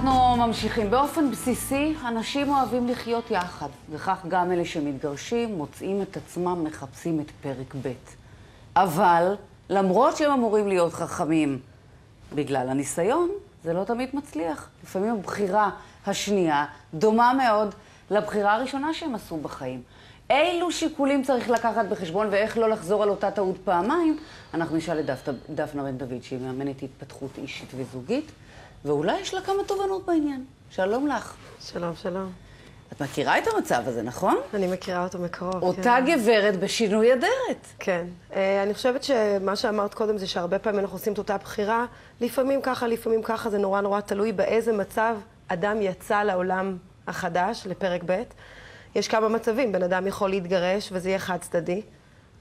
אנחנו ממשיכים. באופן בסיסי, אנשים אוהבים לחיות יחד, וכך גם אלה שמתגרשים מוצאים את עצמם מחפשים את פרק ב'. אבל, למרות שהם אמורים להיות חכמים בגלל הניסיון, זה לא תמיד מצליח. לפעמים הבחירה השנייה דומה מאוד לבחירה הראשונה שהם עשו בחיים. אילו שיקולים צריך לקחת בחשבון ואיך לא לחזור על אותה טעות פעמיים, אנחנו נשאל את דפנה בן דוד, שהיא מאמנת התפתחות אישית וזוגית, ואולי יש לה כמה תובנות בעניין. שלום לך. שלום, שלום. את מכירה את המצב הזה, נכון? אני מכירה אותו מקרוב. אותה גברת בשינוי אדרת. כן. אני חושבת שמה שאמרת קודם זה שהרבה פעמים אנחנו עושים את אותה בחירה. לפעמים ככה, זה נורא תלוי באיזה מצב אדם יצא לעולם החדש, לפרק ב'. יש כמה מצבים. בן אדם יכול להתגרש וזה יהיה חד צדדי,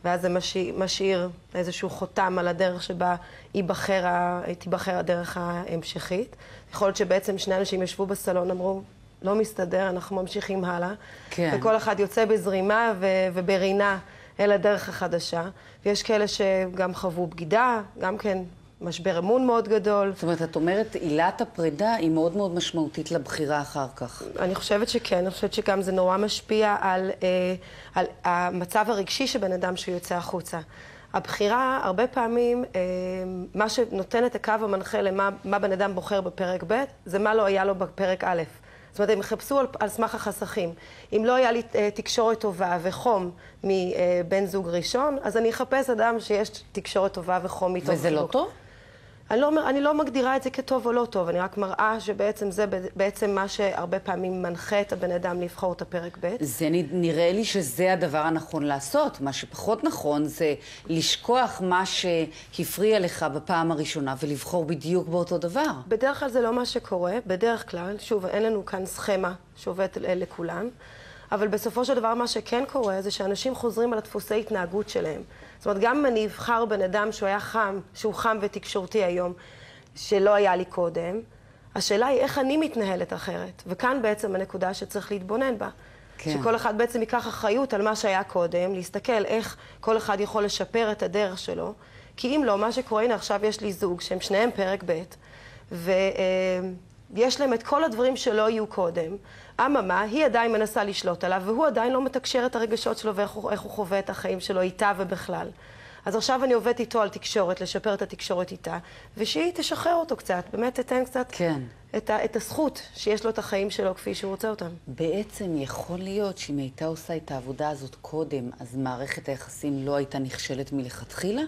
ואז זה משאיר איזשהו חותם על הדרך שבה תיבחר הדרך ההמשכית. יכול להיות שבעצם שני אנשים ישבו בסלון, אמרו, לא מסתדר, אנחנו ממשיכים הלאה. כן. וכל אחד יוצא בזרימה וברינה אל הדרך החדשה. ויש כאלה שגם חוו בגידה, גם כן משבר אמון מאוד גדול. זאת אומרת, את אומרת, עילת הפרידה היא מאוד מאוד משמעותית לבחירה אחר כך. אני חושבת שכן, אני חושבת שגם זה נורא משפיע על המצב הרגשי שבן אדם שהוא יוצא החוצה. הבחירה, הרבה פעמים, מה שנותן את הקו המנחה למה בן אדם בוחר בפרק ב', זה מה לא היה לו בפרק א'. זאת אומרת, הם יחפשו על סמך החסכים. אם לא היה לי תקשורת טובה וחום מבן זוג ראשון, אז אני אחפש אדם שיש תקשורת טובה וחום איתו. וזה לא טוב? אני לא מגדירה את זה כטוב או לא טוב, אני רק מראה שבעצם זה בעצם מה שהרבה פעמים מנחה את הבן אדם לבחור את הפרק ב'. זה נראה לי שזה הדבר הנכון לעשות. מה שפחות נכון זה לשכוח מה שהפריע לך בפעם הראשונה ולבחור בדיוק באותו דבר. בדרך כלל זה לא מה שקורה, בדרך כלל, שוב, אין לנו כאן סכמה שעובדת לכולם, אבל בסופו של דבר מה שכן קורה זה שאנשים חוזרים על הדפוסי התנהגות שלהם. זאת אומרת, גם אם אני אבחר בן אדם שהוא חם ותקשורתי היום, שלא היה לי קודם, השאלה היא איך אני מתנהלת אחרת. וכאן בעצם הנקודה שצריך להתבונן בה. כן. שכל אחד בעצם ייקח אחריות על מה שהיה קודם, להסתכל איך כל אחד יכול לשפר את הדרך שלו. כי אם לא, מה שקורה, הנה עכשיו יש לי זוג שהם שניהם פרק ב', ויש להם את כל הדברים שלא יהיו קודם. אממה, היא עדיין מנסה לשלוט עליו, והוא עדיין לא מתקשר את הרגשות שלו ואיך הוא חווה את החיים שלו איתה ובכלל. אז עכשיו אני עובדת איתו על תקשורת, לשפר את התקשורת איתה, ושהיא תשחרר אותו קצת, באמת תתן קצת כן. את הזכות שיש לו את החיים שלו כפי שהוא רוצה אותם. בעצם יכול להיות שאם הייתה עושה את העבודה הזאת קודם, אז מערכת היחסים לא הייתה נכשלת מלכתחילה?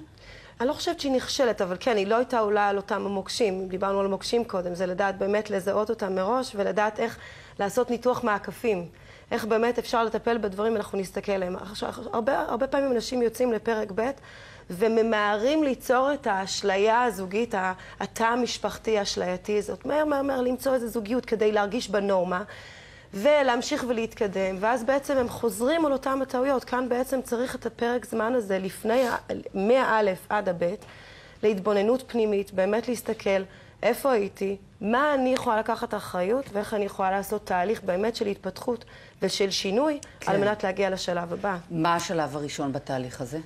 אני לא חושבת שהיא נכשלת, אבל כן, היא לא הייתה עולה על אותם המוקשים. דיברנו על המוקשים קודם, זה לדעת באמת לזהות אותם מראש, ולדעת איך לעשות ניתוח מעקפים. איך באמת אפשר לטפל בדברים, אנחנו נסתכל עליהם. הרבה פעמים אנשים יוצאים לפרק ב' וממהרים ליצור את האשליה הזוגית, התא המשפחתי האשלייתי, זאת מהר למצוא איזו זוגיות כדי להרגיש בנורמה, ולהמשיך ולהתקדם, ואז בעצם הם חוזרים על אותם הטעויות. כאן בעצם צריך את הפרק זמן הזה, לפני, מהא' עד הב', להתבוננות פנימית, באמת להסתכל איפה הייתי, מה אני יכולה לקחת אחריות, ואיך אני יכולה לעשות תהליך באמת של התפתחות ושל שינוי, כן. על מנת להגיע לשלב הבא. מה השלב הראשון בתהליך הזה?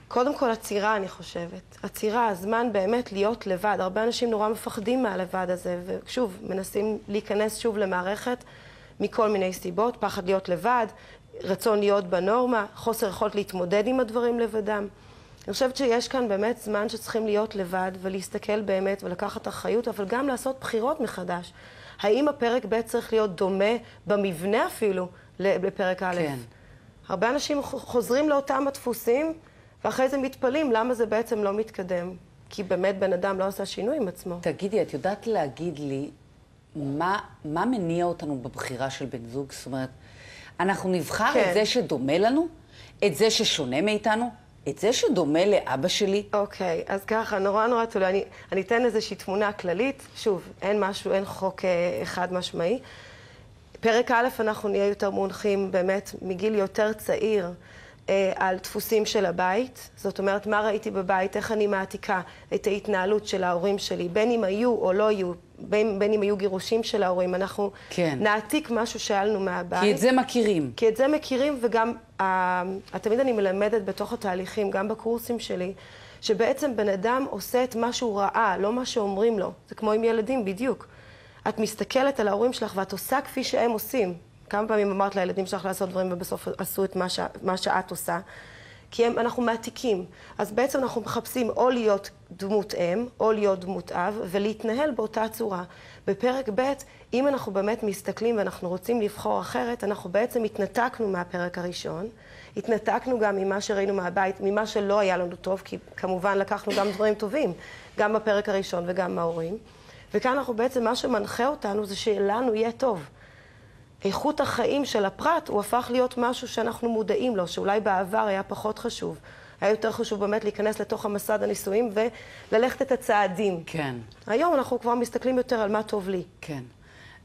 קודם כל, עצירה, אני חושבת. עצירה, הזמן באמת להיות לבד. הרבה אנשים נורא מפחדים מהלבד הזה, ושוב, מנסים להיכנס שוב למערכת מכל מיני סיבות, פחד להיות לבד, רצון להיות בנורמה, חוסר יכולת להתמודד עם הדברים לבדם. אני חושבת שיש כאן באמת זמן שצריכים להיות לבד ולהסתכל באמת ולקחת אחריות, אבל גם לעשות בחירות מחדש. האם הפרק ב' צריך להיות דומה במבנה אפילו לפרק א'? כן. הרבה אנשים חוזרים לאותם הדפוסים, ואחרי זה מתפלים למה זה בעצם לא מתקדם. כי באמת בן אדם לא עושה שינוי עם עצמו. תגידי, את יודעת להגיד לי מה מניע אותנו בבחירה של בן זוג? זאת אומרת, אנחנו נבחר כן. את זה שדומה לנו? את זה ששונה מאיתנו? את זה שדומה לאבא שלי? אוקיי, אז ככה, נורא תלוי. אני אתן איזושהי תמונה כללית. שוב, אין חוק אחד משמעי. פרק א' אנחנו נהיה יותר מונחים באמת מגיל יותר צעיר, על דפוסים של הבית. זאת אומרת, מה ראיתי בבית, איך אני מעתיקה את ההתנהלות של ההורים שלי, בין אם היו או לא היו, בין אם היו גירושים של ההורים, אנחנו כן. נעתיק משהו שהיה לנו מהבית. כי את זה מכירים. כי את זה מכירים, וגם, תמיד אני מלמדת בתוך התהליכים, גם בקורסים שלי, שבעצם בן אדם עושה את מה שהוא ראה, לא מה שאומרים לו. זה כמו עם ילדים בדיוק. את מסתכלת על ההורים שלך ואת עושה כפי שהם עושים. כמה פעמים אמרת לילדים שלך לעשות דברים ובסוף עשו את מה שאת עושה. כי אנחנו מעתיקים. אז בעצם אנחנו מחפשים או להיות דמות אם, או להיות דמות אב, ולהתנהל באותה צורה. בפרק ב', אם אנחנו באמת מסתכלים ואנחנו רוצים לבחור אחרת, אנחנו בעצם התנתקנו מהפרק הראשון, התנתקנו גם ממה שראינו מהבית, ממה שלא היה לנו טוב, כי כמובן לקחנו גם דברים טובים, גם בפרק הראשון וגם מההורים. וכאן אנחנו בעצם, מה שמנחה אותנו זה שלנו יהיה טוב. איכות החיים של הפרט הוא הפך להיות משהו שאנחנו מודעים לו, שאולי בעבר היה פחות חשוב. היה יותר חשוב באמת להיכנס לתוך המסד הניסויים וללכת את הצעדים. כן. היום אנחנו כבר מסתכלים יותר על מה טוב לי. כן.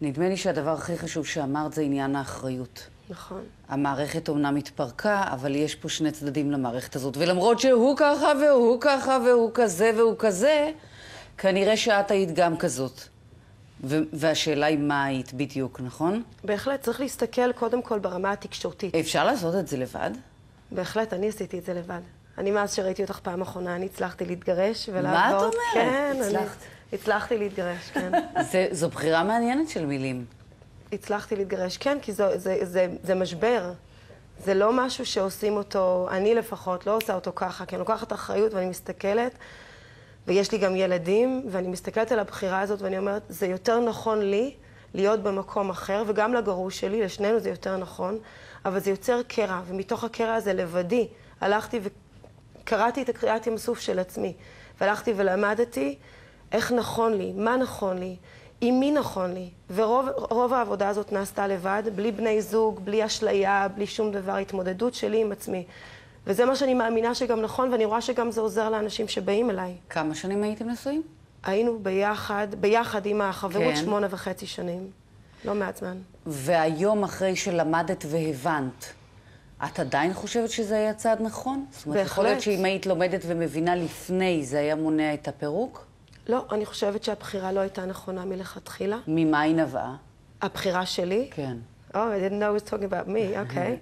נדמה לי שהדבר הכי חשוב שאמרת זה עניין האחריות. נכון. המערכת אומנם התפרקה, אבל יש פה שני צדדים למערכת הזאת. ולמרות שהוא ככה והוא ככה והוא כזה והוא כזה, כנראה שאת היית גם כזאת. והשאלה היא מה היית בדיוק, נכון? בהחלט, צריך להסתכל קודם כל ברמה התקשורתית. אפשר לעשות את זה לבד? בהחלט, אני עשיתי את זה לבד. אני מאז שראיתי אותך פעם אחרונה, אני הצלחתי להתגרש ולעבוד. מה את אומרת? כן, הצלחת. הצלחתי להתגרש, כן. זו בחירה מעניינת של מילים. הצלחתי להתגרש, כן, כי זה משבר. זה לא משהו שעושים אותו, אני לפחות לא עושה אותו ככה, כי אני לוקחת אחריות ואני מסתכלת, ויש לי גם ילדים, ואני מסתכלת על הבחירה הזאת ואני אומרת, זה יותר נכון לי להיות במקום אחר, וגם לגרוש שלי, לשנינו זה יותר נכון, אבל זה יוצר קרע, ומתוך הקרע הזה לבדי, הלכתי וקראתי את הקריאת ים סוף של עצמי, והלכתי ולמדתי איך נכון לי, מה נכון לי, עם מי נכון לי, ורוב העבודה הזאת נעשתה לבד, בלי בני זוג, בלי אשליה, בלי שום דבר, התמודדות שלי עם עצמי. וזה מה שאני מאמינה שגם נכון, ואני רואה שגם זה עוזר לאנשים שבאים אליי. כמה שנים הייתם נשואים? היינו ביחד עם החברות כן. 8.5 שנים. לא מעט זמן. והיום אחרי שלמדת והבנת, את עדיין חושבת שזה היה צעד נכון? זאת אומרת, יכול להיות שאם היית לומדת ומבינה לפני, זה היה מונע את הפירוק? לא, אני חושבת שהבחירה לא הייתה נכונה מלכתחילה. ממה היא נבעה? הבחירה שלי? כן. Oh, I didn't know he was talking about me, אוקיי.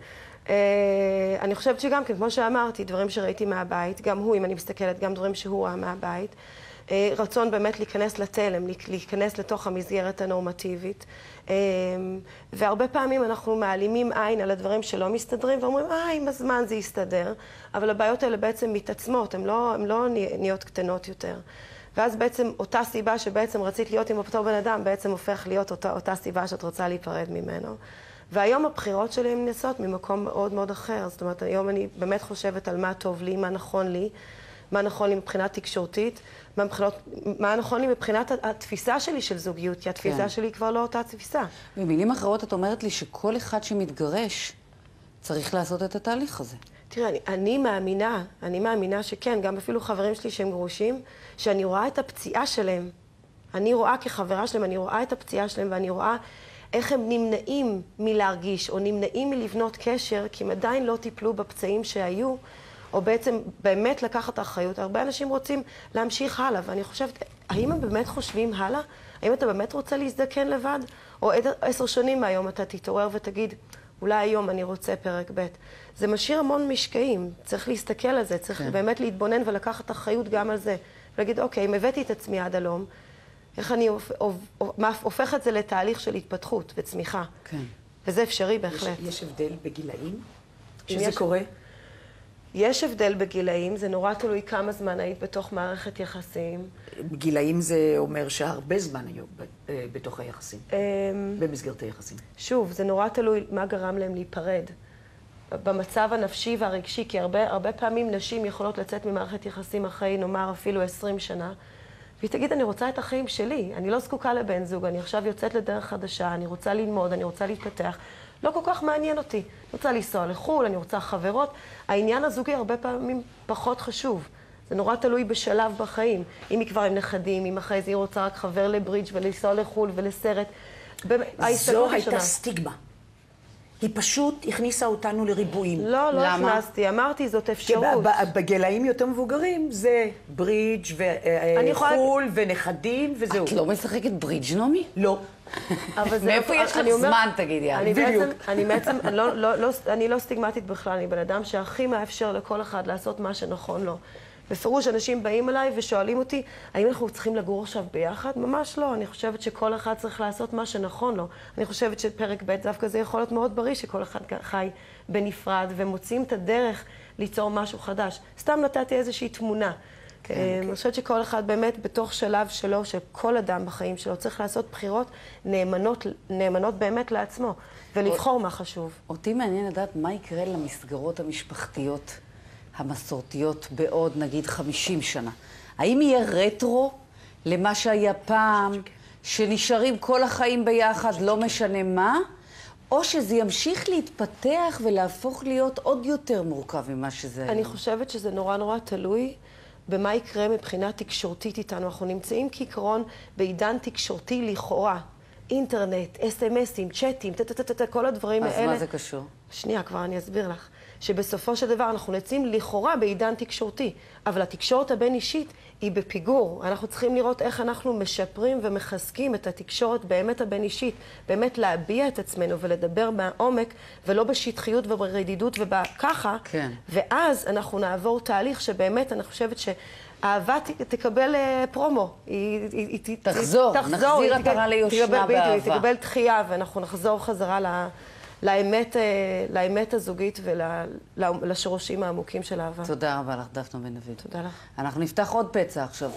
אני חושבת שגם כן, כמו שאמרתי, דברים שראיתי מהבית, גם הוא, אם אני מסתכלת, גם דברים שהוא ראה מהבית, רצון באמת להיכנס לתלם, להיכנס לתוך המסגרת הנורמטיבית, והרבה פעמים אנחנו מעלימים עין על הדברים שלא מסתדרים, ואומרים, עם הזמן זה יסתדר, אבל הבעיות האלה בעצם מתעצמות, הן לא נהיות קטנות יותר. ואז בעצם אותה סיבה שבעצם רצית להיות עם אותו בן אדם, בעצם הופך להיות אותה סיבה שאת רוצה להיפרד ממנו. והיום הבחירות שלי הן נעשות ממקום מאוד מאוד אחר. זאת אומרת, היום אני באמת חושבת על מה טוב לי, מה נכון לי, מה נכון לי מבחינה תקשורתית, מה נכון לי מבחינת התפיסה שלי של זוגיות, כי התפיסה שלי כבר לא אותה תפיסה. במילים אחרות את אומרת לי שכל אחד שמתגרש צריך לעשות את התהליך הזה. תראה, אני מאמינה שכן, גם אפילו חברים שלי שהם גרושים, שאני רואה את הפציעה שלהם. אני רואה כחברה שלהם, אני רואה את הפציעה שלהם ואני רואה איך הם נמנעים מלהרגיש או נמנעים מלבנות קשר, כי הם עדיין לא טיפלו בפצעים שהיו, או בעצם באמת לקחת אחריות. הרבה אנשים רוצים להמשיך הלאה, ואני חושבת, האם הם באמת חושבים הלאה? האם אתה באמת רוצה להזדקן לבד? או 10 שנים מהיום אתה תתעורר ותגיד, אולי היום אני רוצה פרק ב'. זה משאיר המון משקעים, צריך להסתכל על זה, צריך באמת להתבונן ולקחת אחריות גם על זה. ולהגיד, אוקיי, אם הבאתי את עצמי עד הלום, איך אני הופך את זה לתהליך של התפתחות וצמיחה. כן. וזה אפשרי בהחלט. יש הבדל בגילאים שזה קורה? יש הבדל בגילאים, זה נורא תלוי כמה זמן היית בתוך מערכת יחסים. גילאים זה אומר שהרבה זמן היו בתוך היחסים, במסגרת היחסים. שוב, זה נורא תלוי מה גרם להם להיפרד. במצב הנפשי והרגשי, כי הרבה פעמים נשים יכולות לצאת ממערכת יחסים אחרי, נאמר אפילו 20 שנה, והיא תגיד, אני רוצה את החיים שלי, אני לא זקוקה לבן זוג, אני עכשיו יוצאת לדרך חדשה, אני רוצה ללמוד, אני רוצה להתפתח. לא כל כך מעניין אותי. אני רוצה לנסוע לחו"ל, אני רוצה חברות. העניין הזוגי הרבה פעמים פחות חשוב. זה נורא תלוי בשלב בחיים. אם היא כבר עם נכדים, אם אחרי זה היא רוצה רק חבר לברידג' ולנסוע לחו"ל ולסרט. זו הייתה סטיגמה. היא פשוט הכניסה אותנו לריבועים. לא הכנסתי. אמרתי, זאת אפשרות. בגילאים יותר מבוגרים זה ברידג' וחו"ל ונכדים וזהו. את לא משחקת ברידג' נעמי? לא. מאיפה יש לך זמן, תגידי? אני לא סטיגמטית בכלל, אני בן אדם שהכי מאפשר לכל אחד לעשות מה שנכון לו. בפירוש אנשים באים אליי ושואלים אותי, האם אנחנו צריכים לגור עכשיו ביחד? ממש לא. אני חושבת שכל אחד צריך לעשות מה שנכון לו. אני חושבת שפרק ב' דווקא זה יכול להיות מאוד בריא, שכל אחד חי בנפרד, ומוצאים את הדרך ליצור משהו חדש. סתם נתתי איזושהי תמונה. אני חושבת שכל אחד באמת בתוך שלב שלו, שכל אדם בחיים שלו צריך לעשות בחירות נאמנות באמת לעצמו, ולבחור מה חשוב. אותי מעניין לדעת מה יקרה למסגרות המשפחתיות המסורתיות בעוד נגיד 50 שנה. האם יהיה רטרו למה שהיה פעם, שנשארים כל החיים ביחד, לא משנה מה, או שזה ימשיך להתפתח ולהפוך להיות עוד יותר מורכב ממה שזה היום? אני חושבת שזה נורא נורא תלוי במה יקרה מבחינה תקשורתית איתנו. אנחנו נמצאים כעיקרון בעידן תקשורתי לכאורה. אינטרנט, אס-אמסים, צ'אטים, כל הדברים האלה. אז מה זה קשור? שנייה, כבר אני אסביר לך. שבסופו של דבר אנחנו נמצאים לכאורה בעידן תקשורתי, אבל התקשורת הבין-אישית היא בפיגור. אנחנו צריכים לראות איך אנחנו משפרים ומחזקים את התקשורת באמת הבין-אישית, באמת להביע את עצמנו ולדבר בעומק, ולא בשטחיות וברדידות ובככה. כן. ואז אנחנו נעבור תהליך שבאמת אני חושבת אהבה תקבל פרומו. תחזור, נחזיר עטרה ליושנה באהבה. היא תקבל דחייה, ואנחנו נחזור חזרה לאמת הזוגית ולשורשים העמוקים של אהבה. תודה רבה לך, דפנה בן דוד. תודה לך. אנחנו נפתח עוד פצע עכשיו.